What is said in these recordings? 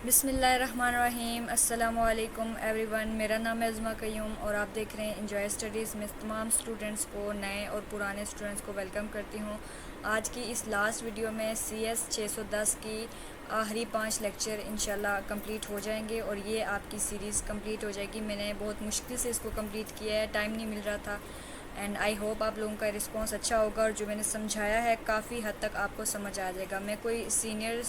बिस्मिल्लाहिर्रहमानिर्रहीम। अस्सलामुअलैकुम एवरीवन। मेरा नाम है अज़मा क़य्यूम और आप देख रहे हैं इंजॉय स्टडीज़ में तमाम स्टूडेंट्स को, नए और पुराने स्टूडेंट्स को वेलकम करती हूँ। आज की इस लास्ट वीडियो में CS 610 की आखिरी 5 लेक्चर इंशाल्लाह कंप्लीट हो जाएंगे और ये आपकी सीरीज़ कंप्लीट हो जाएगी। मैंने बहुत मुश्किल से इसको कंप्लीट किया है, टाइम नहीं मिल रहा था एंड आई होप आप लोगों का रिस्पांस अच्छा होगा और जो मैंने समझाया है काफ़ी हद तक आपको समझ आ जाएगा। मैं कोई सीनियर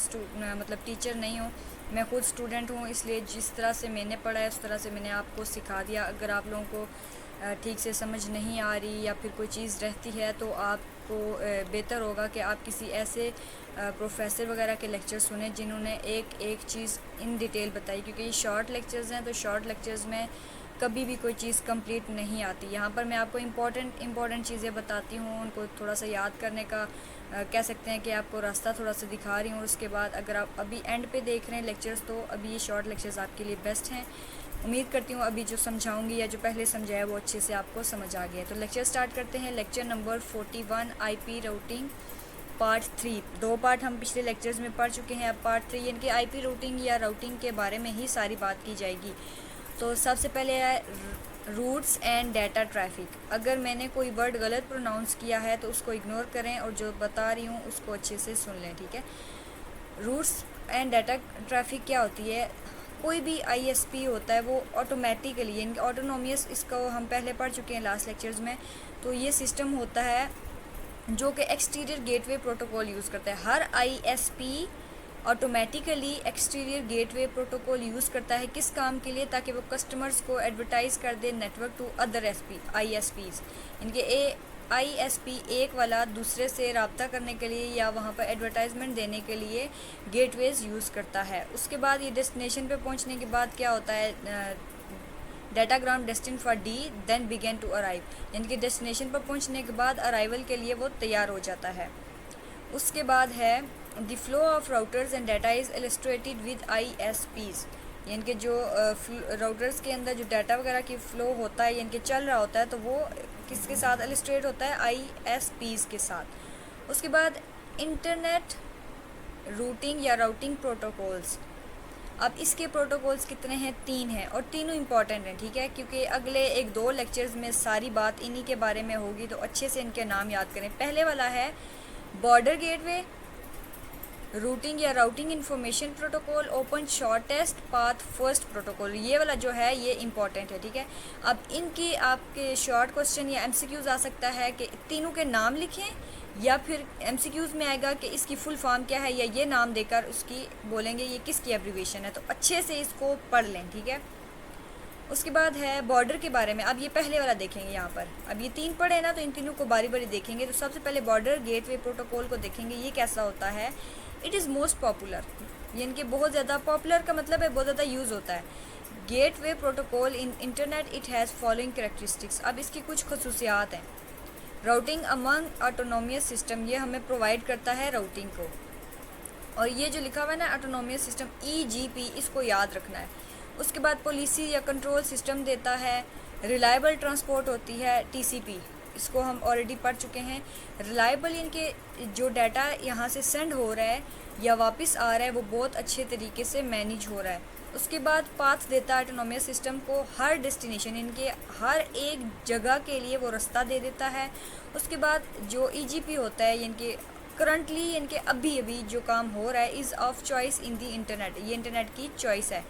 मतलब टीचर नहीं हूँ, मैं खुद स्टूडेंट हूँ, इसलिए जिस तरह से मैंने पढ़ा है उस तरह से मैंने आपको सिखा दिया। अगर आप लोगों को ठीक से समझ नहीं आ रही या फिर कोई चीज़ रहती है तो आपको बेहतर होगा कि आप किसी ऐसे प्रोफेसर वगैरह के लेक्चर सुने जिन्होंने एक एक चीज़ इन डिटेल बताई, क्योंकि ये शॉर्ट लेक्चर्स हैं तो शॉर्ट लेक्चर्स में कभी भी कोई चीज़ कंप्लीट नहीं आती। यहाँ पर मैं आपको इम्पॉर्टेंट चीज़ें बताती हूँ, उनको थोड़ा सा याद करने का कह सकते हैं कि आपको रास्ता थोड़ा सा दिखा रही हूँ। उसके बाद अगर आप अभी एंड पे देख रहे हैं लेक्चर्स तो अभी ये शॉर्ट लेक्चर्स आपके लिए बेस्ट हैं। उम्मीद करती हूँ अभी जो समझाऊंगी या जो पहले समझाया वो अच्छे से आपको समझ आ गया है। तो लेक्चर स्टार्ट करते हैं। Lecture number 41 IP routing part 3। 2 part हम पिछले लेक्चर्स में पढ़ चुके हैं, अब पार्ट 3 यानी कि IP रूटिंग या राउटिंग के बारे में ही सारी बात की जाएगी। तो सबसे पहले है रूट्स एंड डाटा ट्रैफिक। अगर मैंने कोई वर्ड गलत प्रोनाउंस किया है तो उसको इग्नोर करें और जो बता रही हूँ उसको अच्छे से सुन लें, ठीक है। रूट्स एंड डाटा ट्रैफिक क्या होती है? कोई भी ISP होता है वो ऑटोमेटिकली यानी कि ऑटोनोमियस, इसको हम पहले पढ़ चुके हैं लास्ट लेक्चर्स में। तो ये सिस्टम होता है जो कि एक्सटीरियर गेटवे प्रोटोकॉल यूज़ करता है। हर ISP automatically exterior gateway protocol use करता है किस काम के लिए? ताकि वो कस्टमर्स को एडवर्टाइज़ कर दे नेटवर्क टू अदर ISPs। इनके ISP एक वाला दूसरे से रब्ता करने के लिए या वहाँ पर एडवर्टाइजमेंट देने के लिए गेटवेज़ यूज़ करता है। उसके बाद ये डेस्टिनेशन पे पहुँचने के बाद क्या होता है? Datagram destined for D then begin to arrive, यानी कि डेस्टिनेशन पर पहुँचने के बाद अराइवल के लिए वो तैयार हो जाता है। उसके बाद है the flow of routers and data is illustrated with ISPs, यानी कि जो राउटर्स के अंदर जो डाटा वगैरह की फ़्लो होता है यानी कि चल रहा होता है तो वो किसके साथ इलस्ट्रेट होता है? ISPs के साथ। उसके बाद इंटरनेट रूटिंग या राउटिंग प्रोटोकॉल्स। अब इसके प्रोटोकॉल्स कितने हैं? 3 हैं और तीनों इंपॉर्टेंट हैं, ठीक है, क्योंकि अगले 1-2 लेक्चर्स में सारी बात इन्हीं के बारे में होगी, तो अच्छे से इनके नाम याद करें। पहले वाला है बॉर्डर गेटवे रूटिंग या routing information protocol, open shortest path first protocol. ये वाला जो है ये इंपॉर्टेंट है, ठीक है। अब इनकी आपके शॉर्ट क्वेश्चन या MCQs आ सकता है कि तीनों के नाम लिखें या फिर MCQs में आएगा कि इसकी फुल फॉर्म क्या है, या ये नाम देकर उसकी बोलेंगे ये किसकी एब्रीविएशन है। तो अच्छे से इसको पढ़ लें, ठीक है। उसके बाद है बॉर्डर के बारे में। अब ये पहले वाला देखेंगे यहाँ पर, अब ये 3 पढ़े ना तो इन तीनों को बारी बारी देखेंगे। तो सबसे पहले बॉर्डर गेटवे प्रोटोकॉल को देखेंगे, ये कैसा होता है। इट इज़ मोस्ट पॉपुलर, यानी कि बहुत ज़्यादा पॉपुलर का मतलब है बहुत ज़्यादा यूज़ होता है। Gateway protocol in internet it has following characteristics. अब इसकी कुछ खसूसियात हैं। राउटिंग अमंग ऑटोनोमियस सिस्टम, ये हमें प्रोवाइड करता है राउटिंग को। और ये जो लिखा हुआ है ना ऑटोनोमियस सिस्टम EGP, इसको याद रखना है। उसके बाद पॉलिसी या कंट्रोल सिस्टम देता है। रिलायबल ट्रांसपोर्ट होती है TCP, इसको हम ऑलरेडी पढ़ चुके हैं। रिलायबल इनके जो डाटा यहाँ से सेंड हो रहा है या वापस आ रहा है वो बहुत अच्छे तरीके से मैनेज हो रहा है। उसके बाद पाथ देता है ऑटोनोमियस सिस्टम को हर डेस्टिनेशन, इनके हर एक जगह के लिए वो रास्ता दे देता है। उसके बाद जो EGP होता है इनके करंटली इनके अभी अभी जो काम हो रहा है is of choice in the internet, ये इंटरनेट की चॉइस है।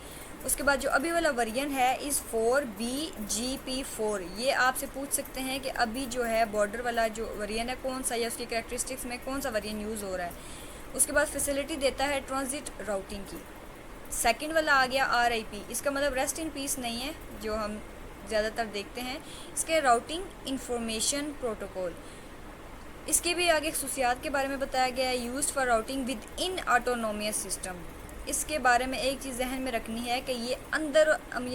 उसके बाद जो अभी वाला वर्जन है इज़ 4BGP4। ये आपसे पूछ सकते हैं कि अभी जो है बॉर्डर वाला जो वर्जन है कौन सा, या उसकी कैरेक्टरिस्टिक्स में कौन सा वर्जन यूज़ हो रहा है। उसके बाद फैसिलिटी देता है ट्रांजिट राउटिंग की। सेकंड वाला आ गया RIP, इसका मतलब रेस्ट इन पीस नहीं है जो हम ज़्यादातर देखते हैं। इसके राउटिंग इंफॉर्मेशन प्रोटोकॉल, इसके भी आगे खसूसियात के बारे में बताया गया है। Used for routing within autonomous system, इसके बारे में एक चीज़ जहन में रखनी है कि ये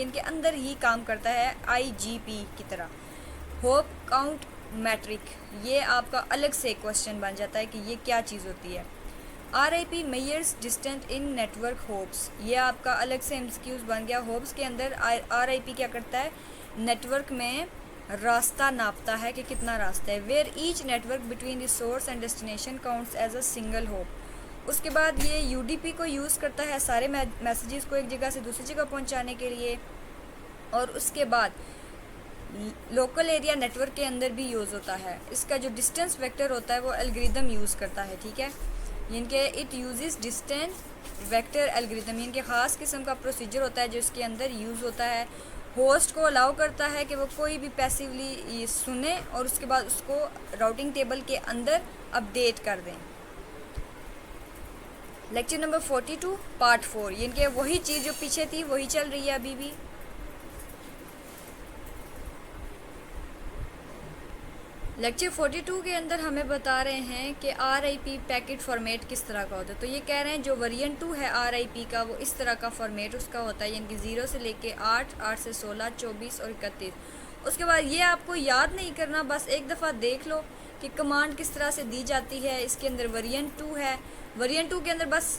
इनके अंदर ही काम करता है IGP की तरह। होप काउंट मैट्रिक, ये आपका अलग से क्वेश्चन बन जाता है कि ये क्या चीज़ होती है। RIP measures distance in network hopes, ये आपका अलग से MCQs बन गया। होप्स के अंदर RIP क्या करता है? नेटवर्क में रास्ता नापता है कि कितना रास्ता है। Where each network between the source and destination counts as a single hop, उसके बाद ये UDP को यूज़ करता है सारे मैसेजेस को एक जगह से दूसरी जगह पहुंचाने के लिए। और उसके बाद लोकल एरिया नेटवर्क के अंदर भी यूज़ होता है। इसका जो डिस्टेंस वेक्टर होता है वो एल्गोरिदम यूज़ करता है, ठीक है। यानी कि it uses distance vector algorithm, यानी कि ख़ास किस्म का प्रोसीजर होता है जो इसके अंदर यूज़ होता है। होस्ट को अलाउ करता है कि वो कोई भी पैसिवली सुने और उसके बाद उसको राउटिंग टेबल के अंदर अपडेट कर दें। लेक्चर नंबर 42 पार्ट 4, यानी कि वही चीज़ जो पीछे थी वही चल रही है अभी भी। लेक्चर 42 के अंदर हमें बता रहे हैं कि RIP पैकेट फॉर्मेट किस तरह का होता है। तो ये कह रहे हैं जो वेरिएंट 2 है RIP का वो इस तरह का फॉर्मेट उसका होता है, यानी कि 0 से लेके 8, 8 से 16, 24 और 31। उसके बाद ये आपको याद नहीं करना, बस एक दफ़ा देख लो कि कमांड किस तरह से दी जाती है। इसके अंदर वेरिएंट 2 है, वेरिएंट 2 के अंदर बस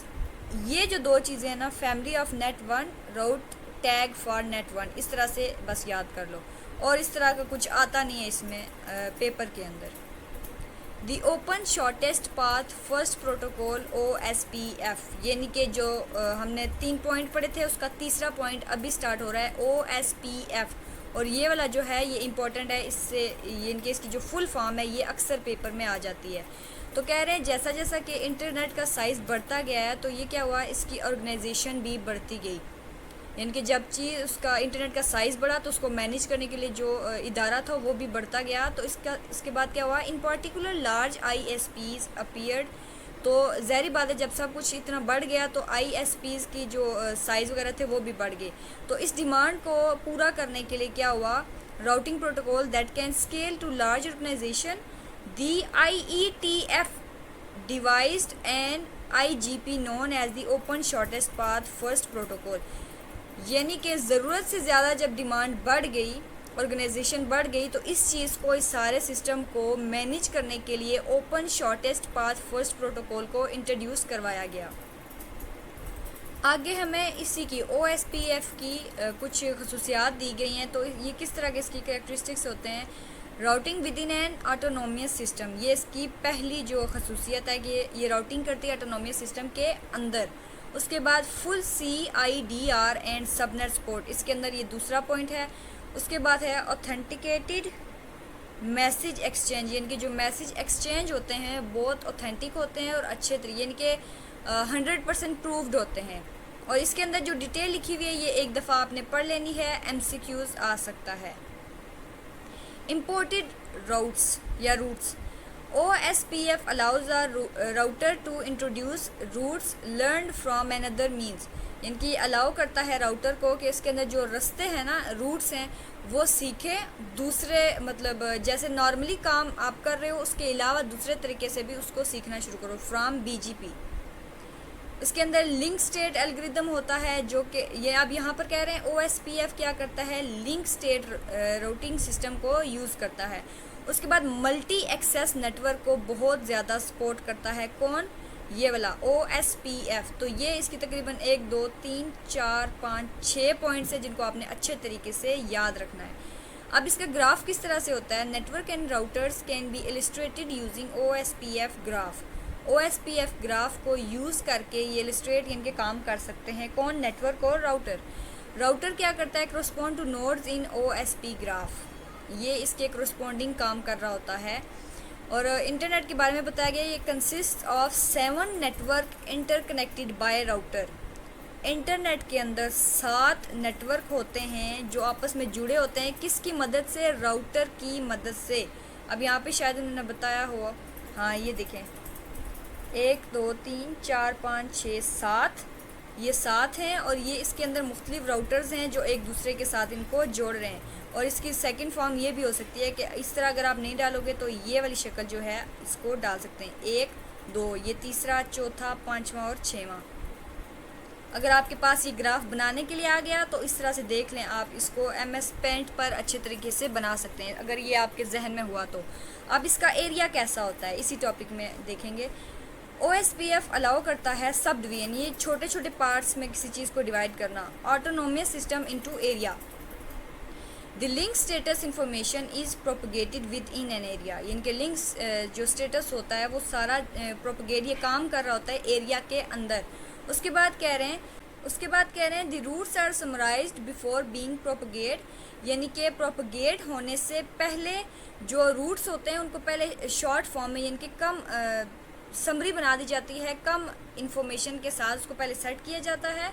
ये जो दो चीज़ें हैं ना, family of net 1, route tag for net 1, इस तरह से बस याद कर लो। और इस तरह का कुछ आता नहीं है इसमें पेपर के अंदर। दी open shortest path first protocol OSPF, यानी कि जो हमने 3 पॉइंट पढ़े थे उसका तीसरा पॉइंट अभी स्टार्ट हो रहा है OSPF। और ये वाला जो है ये इम्पोर्टेंट है, इससे यानी कि इसकी जो फुल फॉर्म है ये अक्सर पेपर में आ जाती है। तो कह रहे हैं जैसा जैसा कि इंटरनेट का साइज़ बढ़ता गया है तो ये क्या हुआ, इसकी ऑर्गेनाइजेशन भी बढ़ती गई। यानी कि जब चीज़ उसका इंटरनेट का साइज़ बढ़ा तो उसको मैनेज करने के लिए जो इदारा था वो भी बढ़ता गया। तो इसके बाद क्या हुआ, इन पार्टिकुलर लार्ज ISPs अपीयर्ड। तो ज़ाहिर बात है जब सब कुछ इतना बढ़ गया तो ISPs की जो साइज़ वगैरह थे वो भी बढ़ गए। तो इस डिमांड को पूरा करने के लिए क्या हुआ, routing protocol that can scale to large organisation, the IETF devised and IGP known as the open shortest path first protocol. यानी कि ज़रूरत से ज़्यादा जब डिमांड बढ़ गई, ऑर्गेनाइजेशन बढ़ गई, तो इस चीज़ को, इस सारे सिस्टम को मैनेज करने के लिए open shortest path first protocol को इंट्रोड्यूस करवाया गया। आगे हमें इसी की OSPF की कुछ खसूसियात दी गई हैं। तो ये किस तरह के इसकी कैरेक्टरिस्टिक्स होते हैं। Routing within an autonomous system, ये इसकी पहली जो खसूसियत है कि ये राउटिंग करती है ऑटोनोमियस सिस्टम के अंदर। उसके बाद full CIDR and subnet support, इसके अंदर ये दूसरा पॉइंट है। उसके बाद है ऑथेंटिकेटेड मैसेज एक्सचेंज, यानी कि जो मैसेज एक्सचेंज होते हैं बहुत ऑथेंटिक होते हैं और अच्छे तरीके, यानी कि 100% प्रूव्ड होते हैं। और इसके अंदर जो डिटेल लिखी हुई है ये एक दफ़ा आपने पढ़ लेनी है, MCQs आ सकता है। इम्पोर्टेड राउट्स या roots, OSPF allows a router to introduce routes learned from another means, यानी कि अलाउ करता है राउटर को कि इसके अंदर जो रास्ते हैं ना, रूट्स हैं, वो सीखे दूसरे, मतलब जैसे नॉर्मली काम आप कर रहे हो उसके अलावा दूसरे तरीके से भी उसको सीखना शुरू करो, फ्रॉम BGP। इसके अंदर लिंक स्टेट एल्गोरिदम होता है जो कि ये अब यहाँ पर कह रहे हैं OSPF क्या करता है, लिंक स्टेट राउटिंग सिस्टम को यूज़ करता है। उसके बाद मल्टी एक्सेस नेटवर्क को बहुत ज़्यादा सपोर्ट करता है, कौन, ये वाला OSPF। तो ये इसकी तकरीबन 1 2 3 4 5 6 पॉइंट्स है जिनको आपने अच्छे तरीके से याद रखना है। अब इसका ग्राफ किस तरह से होता है, network and routers can be illustrated using OSPF graph. OSPF graph को यूज़ करके ये इलस्ट्रेट यानी कि काम कर सकते हैं, कौन, नेटवर्क और राउटर। राउटर क्या करता है, करस्पॉन्ड टू नोड्स इन OSP ग्राफ, ये इसके करस्पॉन्डिंग काम कर रहा होता है। और इंटरनेट के बारे में बताया गया, ये consist of 7 network interconnected by router. Internet के अंदर 7 नेटवर्क होते हैं जो आपस में जुड़े होते हैं, किसकी मदद से, राउटर की मदद से। अब यहाँ पे शायद उन्होंने बताया हो, हाँ ये देखें 1 2 3 4 5 6 7, ये 7 हैं और ये इसके अंदर मुख्तलिफ राउटर्स हैं जो एक दूसरे के साथ इनको जोड़ रहे हैं। और इसकी सेकंड फॉर्म ये भी हो सकती है कि इस तरह अगर आप नहीं डालोगे तो ये वाली शक्ल जो है इसको डाल सकते हैं, 1 2, ये तीसरा, चौथा, 5वां और 6वां। अगर आपके पास ये ग्राफ बनाने के लिए आ गया तो इस तरह से देख लें, आप इसको MS पेंट पर अच्छे तरीके से बना सकते हैं अगर ये आपके जहन में हुआ तो। अब इसका एरिया कैसा होता है इसी टॉपिक में देखेंगे। OSPF अलाउ करता है सब डिवीजन, ये छोटे छोटे पार्ट्स में किसी चीज़ को डिवाइड करना, autonomous system into area. The link status information is propagated within an area, यानी कि लिंक्स जो स्टेटस होता है वो सारा प्रोपगेट ये काम कर रहा होता है एरिया के अंदर। उसके बाद कह रहे हैं the routes are summarised before being propagate, यानी कि प्रोपगेट होने से पहले जो रूट्स होते हैं उनको पहले शॉर्ट फॉर्म में यानी कि कम समरी बना दी जाती है, कम इंफॉर्मेशन के साथ उसको पहले सेट किया जाता है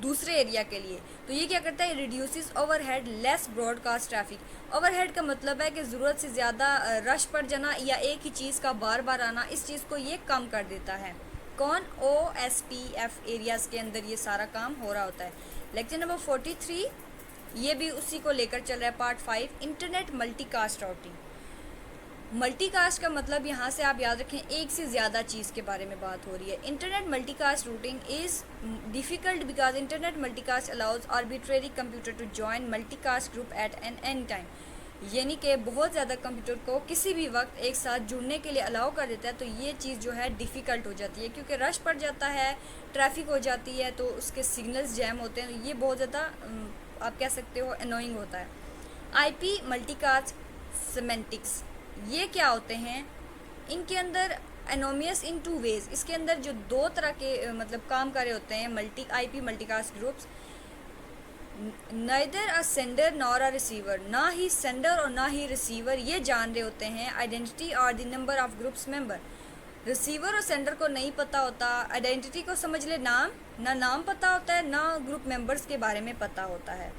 दूसरे एरिया के लिए। तो ये क्या करता है, reduces overhead less broadcast traffic. Overhead का मतलब है कि ज़रूरत से ज़्यादा रश पड़ जाना या एक ही चीज़ का बार बार आना, इस चीज़ को ये कम कर देता है। कौन, OSPF एरियाज़ के अंदर ये सारा काम हो रहा होता है। लेक्चर नंबर 43 ये भी उसी को लेकर चल रहा है, part 5, internet multicast routing. Multicast का मतलब यहाँ से आप याद रखें एक से ज़्यादा चीज़ के बारे में बात हो रही है। Internet multicast routing is difficult because internet multicast allows arbitrary computer to join multicast group at any time, यानी कि बहुत ज़्यादा कंप्यूटर को किसी भी वक्त एक साथ जुड़ने के लिए अलाउ कर देता है। तो ये चीज़ जो है डिफ़िकल्ट हो जाती है क्योंकि रश पड़ जाता है, ट्रैफिक हो जाती है, तो उसके सिग्नल्स जैम होते हैं। तो ये बहुत ज़्यादा आप कह सकते हो अनोइंग होता है। IP मल्टीकास्ट सिमेंटिक्स, ये क्या होते हैं, इनके अंदर एनोमियस इन 2 वेज, इसके अंदर जो 2 तरह के मतलब काम कर रहे होते हैं IP multicast groups. Neither a sender nor a receiver, ना ही सेंडर और ना ही रिसीवर ये जान रहे होते हैं आइडेंटिटी और the number of groups member. Receiver और सेंडर को नहीं पता होता, आइडेंटिटी को समझ ले नाम, ना नाम पता होता है ना ग्रुप मेंबर्स के बारे में पता होता है।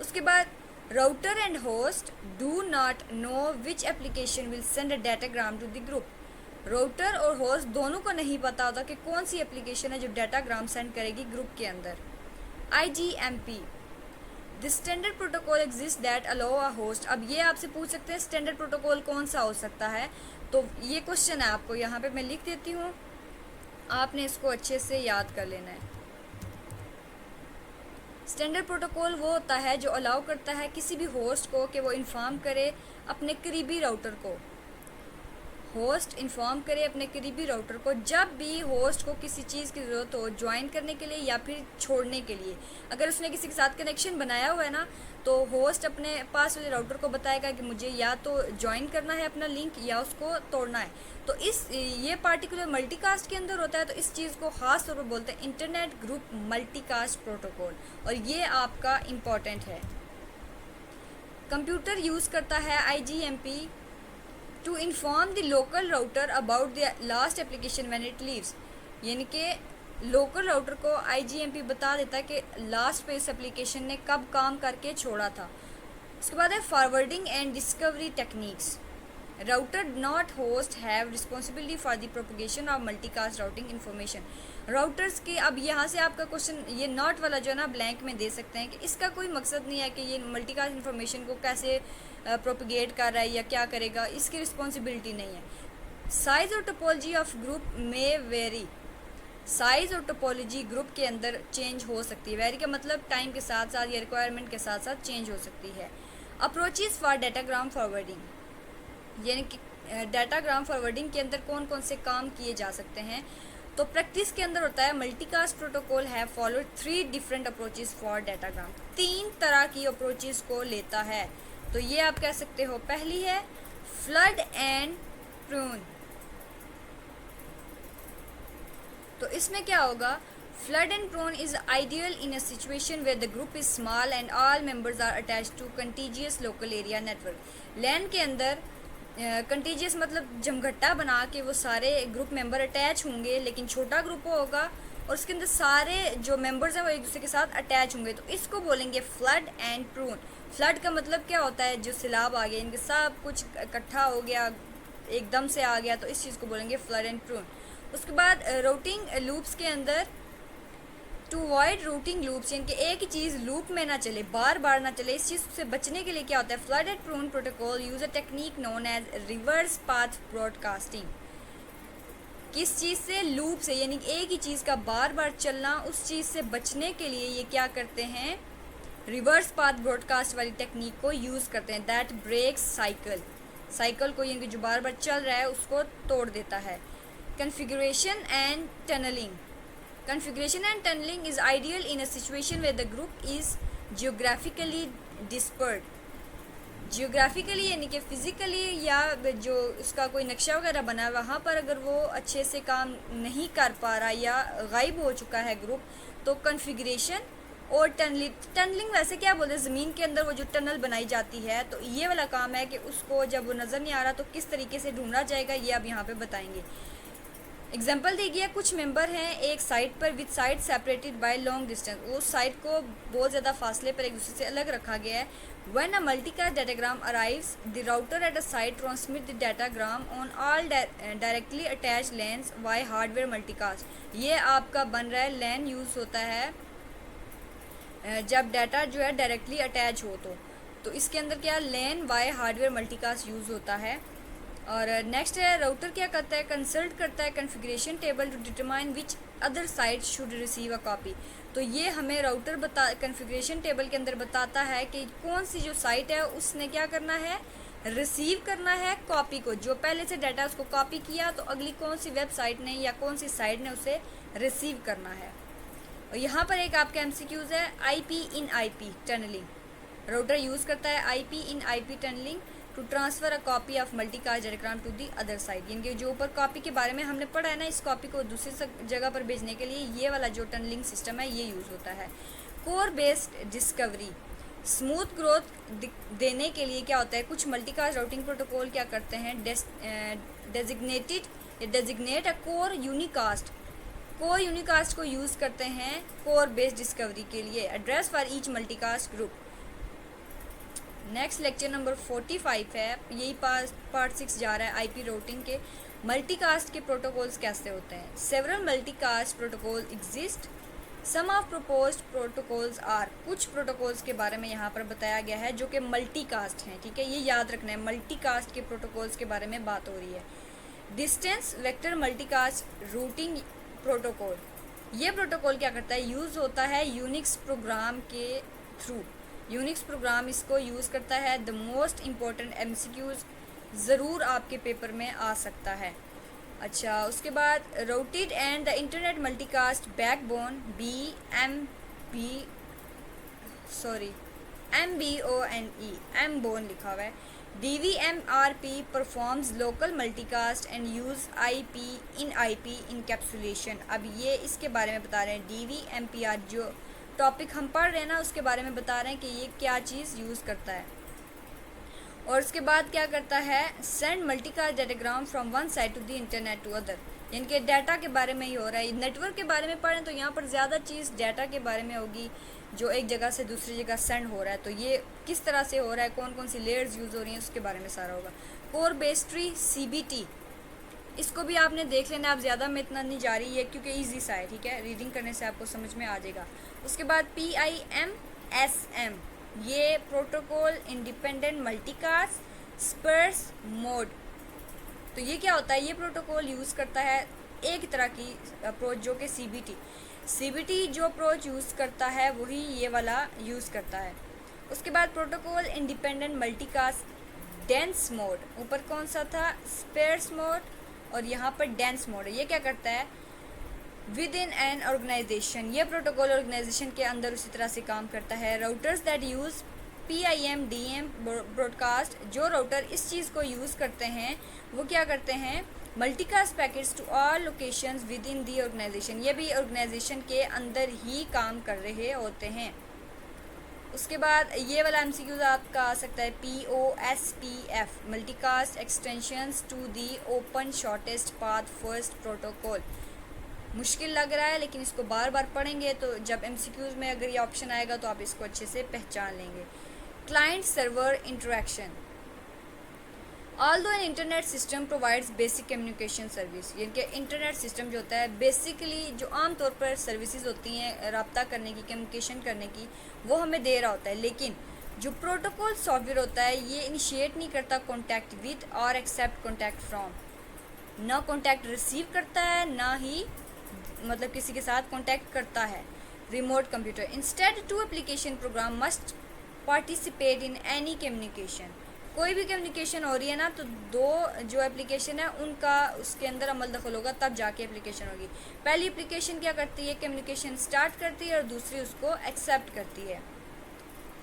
उसके बाद router and host do not know which application will send a datagram to the group. Router और होस्ट दोनों को नहीं पता होता कि कौन सी एप्लीकेशन है जो डाटाग्राम सेंड करेगी ग्रुप के अंदर। IGMP, the standard protocol exist that allow a host. अब ये आपसे पूछ सकते हैं स्टैंडर्ड प्रोटोकॉल कौन सा हो सकता है, तो ये क्वेश्चन है आपको यहाँ पे मैं लिख देती हूँ, आपने इसको अच्छे से याद कर लेना है। स्टैंडर्ड प्रोटोकॉल वो होता है जो अलाउ करता है किसी भी होस्ट को कि वो इन्फॉर्म करे अपने करीबी राउटर को, होस्ट इन्फॉर्म करे अपने करीबी राउटर को जब भी होस्ट को किसी चीज़ की ज़रूरत हो ज्वाइन करने के लिए या फिर छोड़ने के लिए। अगर उसने किसी के साथ कनेक्शन बनाया हुआ है ना, तो होस्ट अपने पास वाले राउटर को बताएगा कि मुझे या तो ज्वाइन करना है अपना लिंक या उसको तोड़ना है। तो ये पार्टिकुलर मल्टीकास्ट के अंदर होता है, तो इस चीज़ को ख़ास तौर पर बोलते हैं इंटरनेट ग्रुप मल्टीकास्ट प्रोटोकॉल, और ये आपका इम्पॉर्टेंट है। कंप्यूटर यूज़ करता है IGMP to inform the local router about the last application when it leaves, यानी कि लोकल राउटर को IGMP बता देता है कि लास्ट पे इस एप्लीकेशन ने कब काम करके छोड़ा था। उसके बाद है forwarding and discovery techniques. Router not host have responsibility for the propagation of multicast routing information. Routers की, अब यहाँ से आपका क्वेश्चन ये नॉट वाला जो है ना ब्लैंक में दे सकते हैं कि इसका कोई मकसद नहीं है कि ये मल्टीकास्ट इन्फॉर्मेशन को कैसे प्रोपगेट कर रहा है या क्या करेगा, इसकी रिस्पॉन्सिबिलिटी नहीं है। साइज और टोपोलॉजी ऑफ ग्रुप में वेरी, साइज़ और टोपोलॉजी ग्रुप के अंदर चेंज हो सकती है। वेरी का मतलब टाइम के साथ साथ या रिक्वायरमेंट के साथ साथ चेंज हो सकती है। अप्रोचेस फॉर डाटाग्राम फॉरवर्डिंग, यानी कि डाटाग्राम फॉरवर्डिंग के अंदर कौन कौन से काम किए जा सकते हैं, तो प्रैक्टिस के अंदर होता है multicast protocol have followed 3 different approaches for datagram. 3 तरह की अप्रोचेस को लेता है, तो ये आप कह सकते हो। पहली है फ्लड एंड प्रून, तो इसमें क्या होगा, flood and prune is ideal in a situation where the group is small and all members are attached to contiguous local area network. LAN के अंदर कंटीजियस मतलब जमघट्टा बना के वो सारे ग्रुप मेंबर अटैच होंगे, लेकिन छोटा ग्रुप होगा और उसके अंदर सारे जो मेंबर्स हैं वो एक दूसरे के साथ अटैच होंगे, तो इसको बोलेंगे फ्लड एंड प्रून। फ्लड का मतलब क्या होता है, जो सैलाब आ गया, इनके सब कुछ इकट्ठा हो गया, एकदम से आ गया, तो इस चीज़ को बोलेंगे फ्लड एंड प्रून। उसके बाद रूटिंग लूप्स के अंदर टू अवॉइड रूटिंग लूप्स, यानी कि एक ही चीज़ लूप में ना चले, बार बार ना चले, इस चीज़ से बचने के लिए क्या होता है, flood and prune protocol use a technique known as reverse path broadcasting. किस चीज़ से, लूप से, यानी एक ही चीज़ का बार बार चलना, उस चीज़ से बचने के लिए ये क्या करते हैं, रिवर्स पाथ ब्रॉडकास्ट वाली टेक्निक को यूज़ करते हैं। दैट ब्रेक्स साइकिल को, यानी कि जो बार बार चल रहा है उसको तोड़ देता है। Configuration and tunneling. Configuration and tunneling is ideal in a situation where the group is geographically dispersed. Geographically यानी कि फ़िज़िकली या जो उसका कोई नक्शा वगैरह बना है वहाँ पर अगर वो अच्छे से काम नहीं कर पा रहा या गायब हो चुका है ग्रुप, तो कॉन्फ़िगरेशन और टनलिंग वैसे क्या बोलते हैं, ज़मीन के अंदर वो जो टनल बनाई जाती है, तो ये वाला काम है कि उसको जब वो नज़र नहीं आ रहा तो किस तरीके से ढूंढा जाएगा, ये अब यहाँ पे बताएंगे। एग्जाम्पल दी गई है, कुछ मेंबर हैं एक साइट पर with site separated by long distance, वो साइट को बहुत ज़्यादा फासले पर एक दूसरे से अलग रखा गया है। When a multicast datagram arrives the router at a site transmit the datagram on all directly attach LANs by hardware multicast. ये आपका बन रहा है लैन यूज़ होता है जब डाटा जो है डायरेक्टली अटैच हो तो इसके अंदर क्या लैन वाई हार्डवेयर मल्टीकास्ट यूज़ होता है। और नेक्स्ट है राउटर क्या करता है, कंसल्ट करता है configuration table to determine which other site should receive a copy. तो ये हमें राउटर कॉन्फ़िगरेशन टेबल के अंदर बताता है कि कौन सी जो साइट है उसने क्या करना है, रिसीव करना है कॉपी को। जो पहले से डाटा उसको कॉपी किया तो अगली कौन सी वेबसाइट ने या कौन सी साइट ने उसे रिसीव करना है। और यहाँ पर एक आपका MCQs है, IP in IP tunnelling. Router use करता है IP in IP tunnelling to transfer a copy of multicast datagram to the other site. यानी कि जो ऊपर कॉपी के बारे में हमने पढ़ा है ना, इस कॉपी को दूसरी जगह पर भेजने के लिए ये वाला जो टनलिंग सिस्टम है ये यूज़ होता है। Core based discovery, smooth growth देने के लिए क्या होता है, कुछ मल्टीकास्ट राउटिंग प्रोटोकॉल क्या करते हैं, designate a core unicast, core unicast को यूज़ करते हैं कोर बेस्ड डिस्कवरी के लिए, address for each multicast group. Next lecture number 45 है, यही पार्ट 6 जा रहा है IP राउटिंग के। मल्टीकास्ट के प्रोटोकॉल्स कैसे होते हैं। Several multicast protocol exist, some of proposed protocols are, कुछ प्रोटोकॉल्स के बारे में यहाँ पर बताया गया है जो कि मल्टीकास्ट हैं, ठीक है, ये याद रखना है, मल्टीकास्ट के प्रोटोकॉल्स के बारे में बात हो रही है। Distance vector multicast routing protocol, ये प्रोटोकॉल क्या करता है, यूज़ होता है यूनिक्स प्रोग्राम के थ्रू, यूनिक्स प्रोग्राम इसको यूज़ करता है। द मोस्ट इम्पोर्टेंट MCQs ज़रूर आपके पेपर में आ सकता है। अच्छा, उसके बाद routed and the internet multicast backbone MBONE, MBONE लिखा हुआ है। DVMRP performs local multicast and use IP encapsulation. अब ये इसके बारे में बता रहे हैं, DVMPR जो टॉपिक हम पढ़ रहे हैं ना उसके बारे में बता रहे हैं कि ये क्या चीज़ यूज़ करता है। और उसके बाद क्या करता है, send multicast datagram from one side to the internet to other, यानी कि डाटा के बारे में ही हो रहा है। नेटवर्क के बारे में पढ़ें तो यहाँ पर ज़्यादा चीज़ डाटा के बारे में होगी जो एक जगह से दूसरी जगह सेंड हो रहा है, तो ये किस तरह से हो रहा है, कौन कौन सी लेयर्स यूज़ हो रही हैं उसके बारे में सारा होगा। कोर बेस्ड ट्री CBT, इसको भी आपने देख लेना, आप ज़्यादा में इतना नहीं जा रही है क्योंकि ईजी सा है, ठीक है, रीडिंग करने से आपको समझ में आ जाएगा। उसके बाद PIMSM, ये प्रोटोकॉल इंडिपेंडेंट मल्टीकास्ट स्पर्स मोड, तो ये क्या होता है, ये प्रोटोकॉल यूज़ करता है एक तरह की अप्रोच जो कि CBT जो अप्रोच यूज़ करता है वही ये वाला यूज़ करता है। उसके बाद protocol independent multicast dense mode, ऊपर कौन सा था, स्पेर्स मोड, और यहाँ पर डेंस मोड है। ये क्या करता है, विद इन एन ऑर्गेनाइजेशन, ये प्रोटोकॉल ऑर्गेनाइजेशन के अंदर उसी तरह से काम करता है। Routers that use PIMDM broadcast, जो राउटर इस चीज़ को यूज़ करते हैं वो क्या करते हैं, multicast packets to all locations within the organisation, ये भी ऑर्गेनाइजेशन के अंदर ही काम कर रहे होते हैं। उसके बाद ये वाला MCQs आपका आ सकता है, POSPF multicast extensions to the open shortest path first protocol. मुश्किल लग रहा है लेकिन इसको बार बार पढ़ेंगे तो जब MCQs में अगर ये ऑप्शन आएगा तो आप इसको अच्छे से पहचान लेंगे। Client server interaction, although an internet system provides basic communication service, यानी कि इंटरनेट सिस्टम जो होता है बेसिकली जो आमतौर पर सर्विसेज होती हैं रब्ता करने की, कम्युनिकेशन करने की, वो हमें दे रहा होता है, लेकिन जो प्रोटोकॉल सॉफ्टवेयर होता है ये इनिशिएट नहीं करता कॉन्टैक्ट विद और एक्सेप्ट कॉन्टैक्ट फ्रॉम, ना कॉन्टैक्ट रिसीव करता है ना ही मतलब किसी के साथ कॉन्टैक्ट करता है remote computer. Instead to application program must participate in any communication, कोई भी कम्युनिकेशन हो रही है ना तो दो जो एप्लीकेशन है उनका उसके अंदर अमल दखल होगा तब जाके एप्लीकेशन होगी। पहली एप्लीकेशन क्या करती है, कम्युनिकेशन स्टार्ट करती है और दूसरी उसको एक्सेप्ट करती है।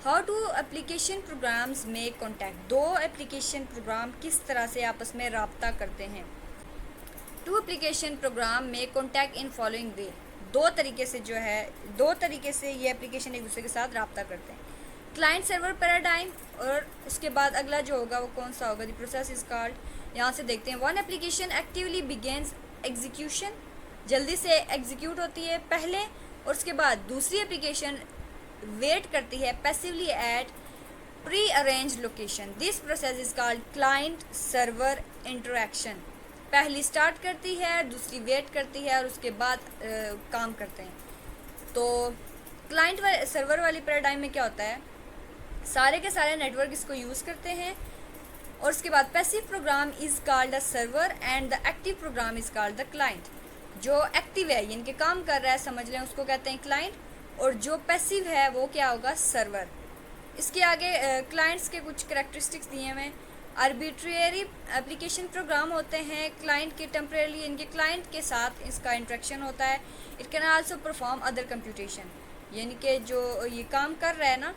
How two application programs make contact, दो एप्लीकेशन प्रोग्राम किस तरह से आपस में रब्ता करते हैं। Two application program make contact in following way, दो तरीके से ये एप्लीकेशन एक दूसरे के साथ रब्ता करते हैं। क्लाइंट सर्वर पैराडाइम, और उसके बाद अगला जो होगा वो कौन सा होगा, द प्रोसेस इज कॉल्ड, यहाँ से देखते हैं। One application actively begins execution, जल्दी से एग्जीक्यूट होती है पहले, और उसके बाद दूसरी एप्लीकेशन वेट करती है passively at pre arrange location. This process is called client server interaction. पहली स्टार्ट करती है, दूसरी वेट करती है, और उसके बाद काम करते हैं। तो क्लाइंट सर्वर वाली पैराडाइम में क्या होता है, सारे के सारे नेटवर्क इसको यूज़ करते हैं, और उसके बाद passive program is called the server and the active program is called the client. जो एक्टिव है यानी कि काम कर रहा है समझ लें, उसको कहते हैं क्लाइंट, और जो पैसिव है वो क्या होगा, सर्वर। इसके आगे क्लाइंट्स के कुछ करैक्टरिस्टिक्स दिए हुए हैं। आर्बिट्रेरी एप्लीकेशन प्रोग्राम होते हैं क्लाइंट के, टेम्परेरी इनके क्लाइंट के साथ इसका इंट्रैक्शन होता है। It can also perform other computation, यानी कि जो ये काम कर रहा है ना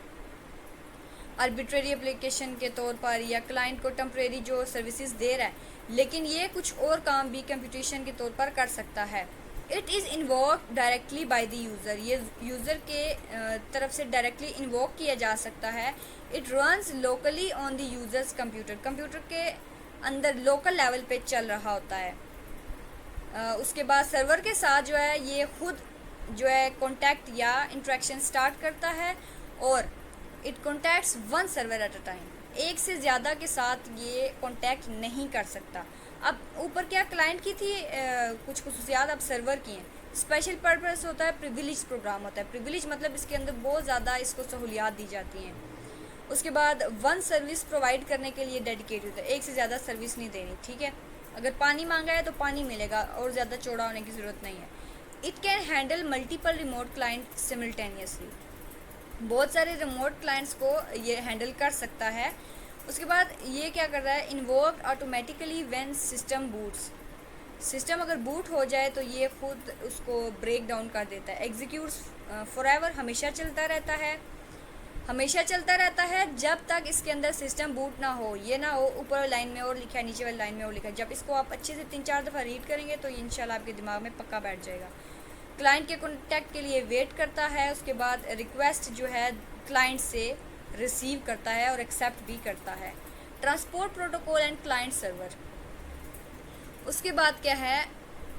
आर्बिट्रेरी एप्लीकेशन के तौर पर, या क्लाइंट को टेम्परेरी जो सर्विसेज दे रहा है, लेकिन ये कुछ और काम भी कंप्यूटेशन के तौर पर कर सकता है। It is invoke directly by the user, ये यूज़र के तरफ से डायरेक्टली इन्वोक किया जा सकता है। It runs locally on the users computer के अंदर लोकल लेवल पे चल रहा होता है। उसके बाद सर्वर के साथ जो है ये खुद जो है कॉन्टैक्ट या इंट्रैक्शन स्टार्ट करता है, और it contacts one server at a time, एक से ज़्यादा के साथ ये कॉन्टैक्ट नहीं कर सकता। अब ऊपर क्या क्लाइंट की थी कुछ खुसूसियात, अब सर्वर की हैं। स्पेशल पर्पस होता है, प्रिविलेज प्रोग्राम होता है। प्रिविलेज मतलब इसके अंदर बहुत ज़्यादा इसको सहूलियात दी जाती हैं। उसके बाद वन सर्विस प्रोवाइड करने के लिए डेडिकेटेड होता है, एक से ज़्यादा सर्विस नहीं देनी, ठीक है। अगर पानी मांगा है तो पानी मिलेगा, और ज़्यादा चौड़ा होने की ज़रूरत नहीं है। It can handle multiple remote client simultaneously, बहुत सारे रिमोट क्लाइंट्स को ये हैंडल कर सकता है। उसके बाद ये क्या कर रहा है, invoke automatically when system boots, system अगर बूट हो जाए तो ये खुद उसको ब्रेक डाउन कर देता है। एग्जीक्यूट्स फॉरएवर, हमेशा चलता रहता है जब तक इसके अंदर सिस्टम बूट ना हो। ये ना हो ऊपर लाइन में और लिखा है, नीचे वाली लाइन में और लिखा है। जब इसको आप अच्छे से 3-4 दफ़ा रीड करेंगे तो इंशाल्लाह आपके दिमाग में पक्का बैठ जाएगा। क्लाइंट के कॉन्टैक्ट के लिए वेट करता है, उसके बाद रिक्वेस्ट जो है क्लाइंट से रिसीव करता है और एक्सेप्ट भी करता है। Transport protocol and client server. उसके बाद क्या है,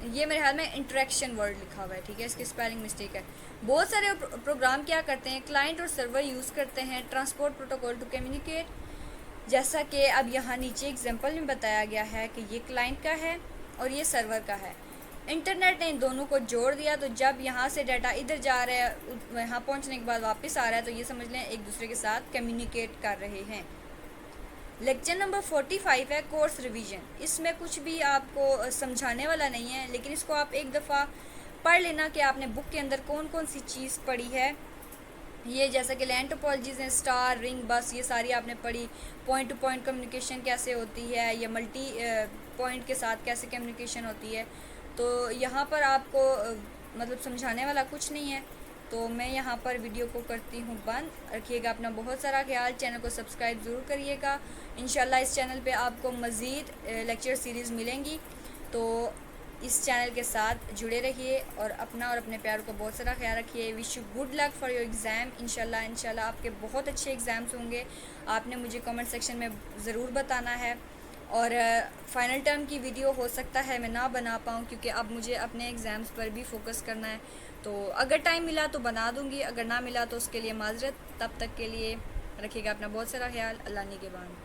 ये मेरे ख्याल में इंटरेक्शन वर्ड लिखा हुआ है, ठीक है, इसकी स्पेलिंग मिस्टेक है। बहुत सारे प्रोग्राम क्या करते हैं, क्लाइंट और सर्वर यूज़ करते हैं ट्रांसपोर्ट प्रोटोकॉल टू कम्युनिकेट, जैसा कि अब यहाँ नीचे एग्जांपल में बताया गया है कि ये क्लाइंट का है और ये सर्वर का है। इंटरनेट ने इन दोनों को जोड़ दिया, तो जब यहाँ से डाटा इधर जा रहा है, यहाँ पहुँचने के बाद वापस आ रहा है, तो ये समझ लें एक दूसरे के साथ कम्युनिकेट कर रहे हैं। लेक्चर नंबर 45 है कोर्स रिवीजन। इसमें कुछ भी आपको समझाने वाला नहीं है, लेकिन इसको आप एक दफ़ा पढ़ लेना कि आपने बुक के अंदर कौन कौन सी चीज़ पढ़ी है। ये जैसा कि लैंड टोपोलॉजीज़ हैं, स्टार, रिंग, बस, ये सारी आपने पढ़ी। पॉइंट टू पॉइंट कम्युनिकेशन कैसे होती है, या मल्टी पॉइंट के साथ कैसे कम्युनिकेशन होती है। तो यहाँ पर आपको मतलब समझाने वाला कुछ नहीं है, तो मैं यहाँ पर वीडियो को करती हूँ बंद। रखिएगा अपना बहुत सारा ख्याल, चैनल को सब्सक्राइब ज़रूर करिएगा। इंशाल्लाह इस चैनल पे आपको मज़ीद लेक्चर सीरीज़ मिलेंगी, तो इस चैनल के साथ जुड़े रहिए और अपना और अपने प्यार को बहुत सारा ख्याल रखिए। Wish you good luck for your exam. इंशाल्लाह आपके बहुत अच्छे एग्ज़ाम्स होंगे। आपने मुझे कमेंट सेक्शन में ज़रूर बताना है, और फ़ाइनल टर्म की वीडियो हो सकता है मैं ना बना पाऊँ, क्योंकि अब मुझे अपने एग्ज़ाम्स पर भी फोकस करना है। तो अगर टाइम मिला तो बना दूँगी, अगर ना मिला तो उसके लिए माज़रत। तब तक के लिए रखिएगा अपना बहुत सारा ख्याल। अल्लाह निगहबान।